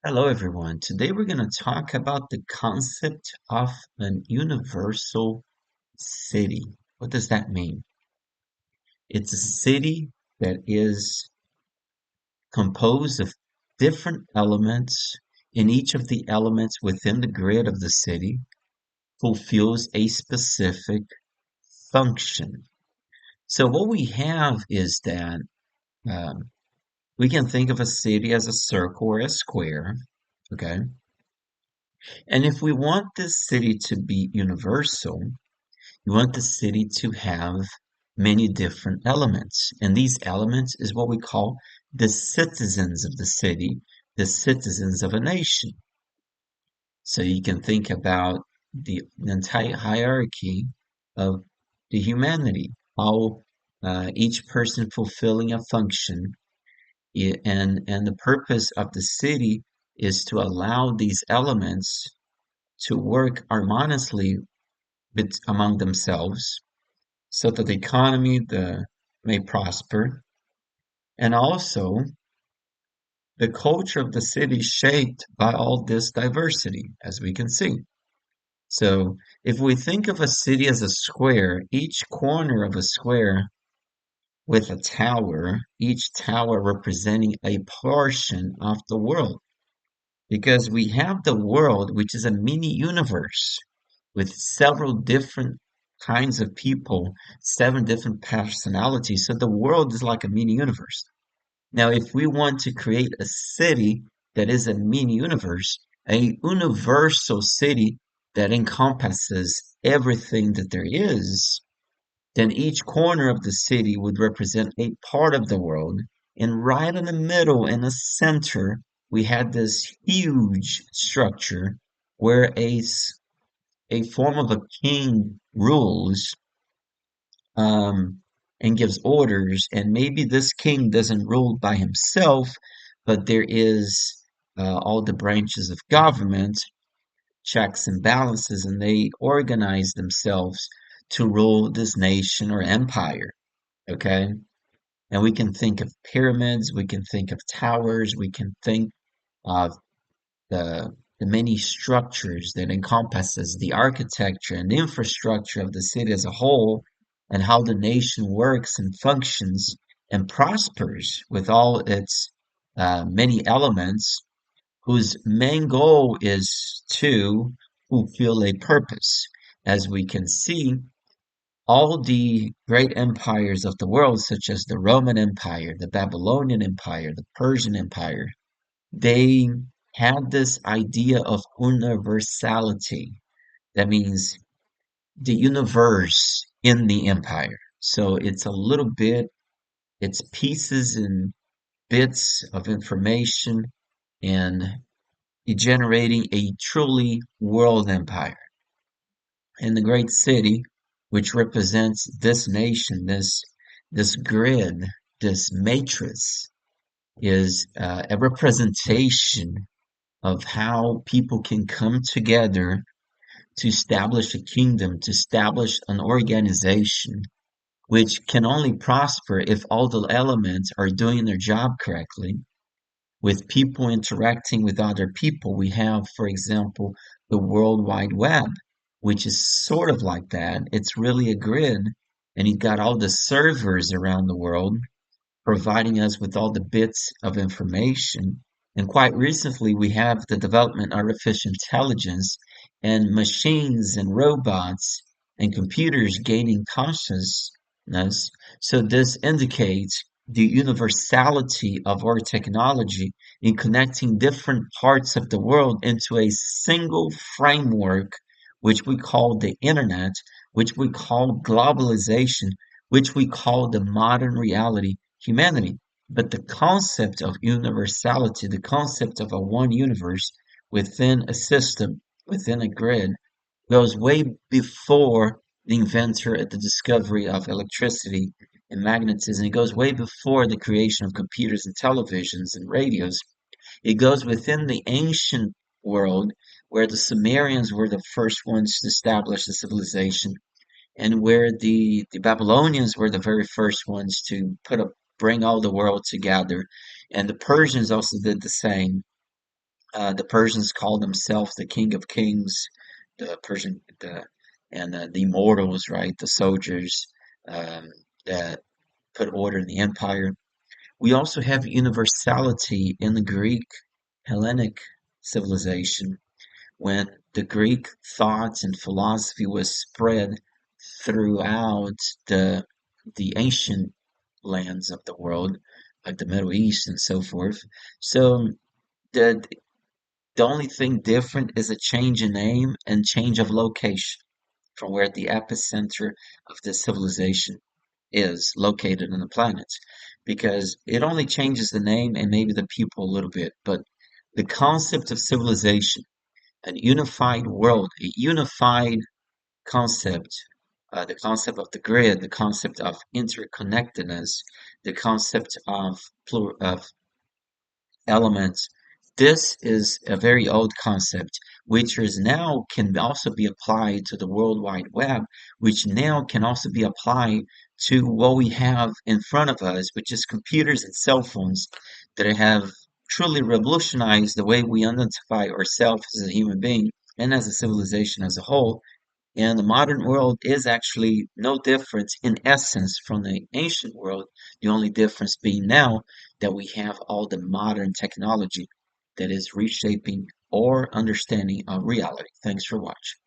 Hello, everyone. Today we're going to talk about the concept of an universal city. What does that mean? It's a city that is composed of different elements, and each of the elements within the grid of the city fulfills a specific function. So, what we have is that um, we can think of a city as a circle or a square, okay? And if we want this city to be universal, you want the city to have many different elements. And these elements is what we call the citizens of the city, the citizens of a nation. So you can think about the entire hierarchy of the humanity, how each person fulfilling a function. And the purpose of the city is to allow these elements to work harmoniously among themselves so that the economy may prosper, and also the culture of the city shaped by all this diversity, as we can see. So, if we think of a city as a square, each corner of a square with a tower, each tower representing a portion of the world, because we have the world, which is a mini universe with several different kinds of people, seven different personalities. So the world is like a mini universe. Now, if we want to create a city that is a mini universe, a universal city that encompasses everything that there is, then each corner of the city would represent a part of the world. And right in the middle, in the center, we had this huge structure where a form of a king rules um, and gives orders, and maybe this king doesn't rule by himself, but there is all the branches of government, checks and balances, and they organize themselves to rule this nation or empire. Okay, and we can think of pyramids, we can think of towers, we can think of the the many structures that encompasses the architecture and infrastructure of the city as a whole, and how the nation works and functions and prospers with all its many elements, whose main goal is to fulfill a purpose. As we can see, all the great empires of the world, such as the Roman Empire, the Babylonian Empire, the Persian Empire, they had this idea of universality. That means the universe in the empire. So it's a little bit, it's pieces and bits of information and generating a truly world empire. And the great city, which represents this nation, this grid, this matrix, is a representation of how people can come together to establish a kingdom, to establish an organization, which can only prosper if all the elements are doing their job correctly, with people interacting with other people. We have, for example, the World Wide Web, which is sort of like that. It's really a grid, and you've got all the servers around the world providing us with all the bits of information. And quite recently, we have the development of artificial intelligence and machines and robots and computers gaining consciousness. So this indicates the universality of our technology in connecting different parts of the world into a single framework, which we call the internet, which we call globalization, which we call the modern reality, humanity. But the concept of universality, the concept of a one universe within a system, within a grid, goes way before the inventor at the discovery of electricity and magnetism. It goes way before the creation of computers and televisions and radios. It goes within the ancient world where the Sumerians were the first ones to establish the civilization, and where the Babylonians were the very first ones to bring all the world together, and the Persians also did the same. The Persians called themselves the King of Kings, and the immortals, right? The soldiers um, that put order in the empire. We also have universality in the Greek Hellenic civilization when the Greek thought and philosophy was spread throughout the the ancient lands of the world, like the Middle East and so forth. So the the only thing different is a change in name and change of location from where the epicenter of the civilization is located on the planet. Because it only changes the name and maybe the people a little bit, but the concept of civilization, an unified world, a unified concept, the concept of the grid, the concept of interconnectedness, the concept of elements. This is a very old concept, which is now can also be applied to the World Wide Web, which now can also be applied to what we have in front of us, which is computers and cell phones that have truly revolutionized the way we identify ourselves as a human being and as a civilization as a whole. And the modern world is actually no different in essence from the ancient world, the only difference being now that we have all the modern technology that is reshaping our understanding of reality. Thanks for watching.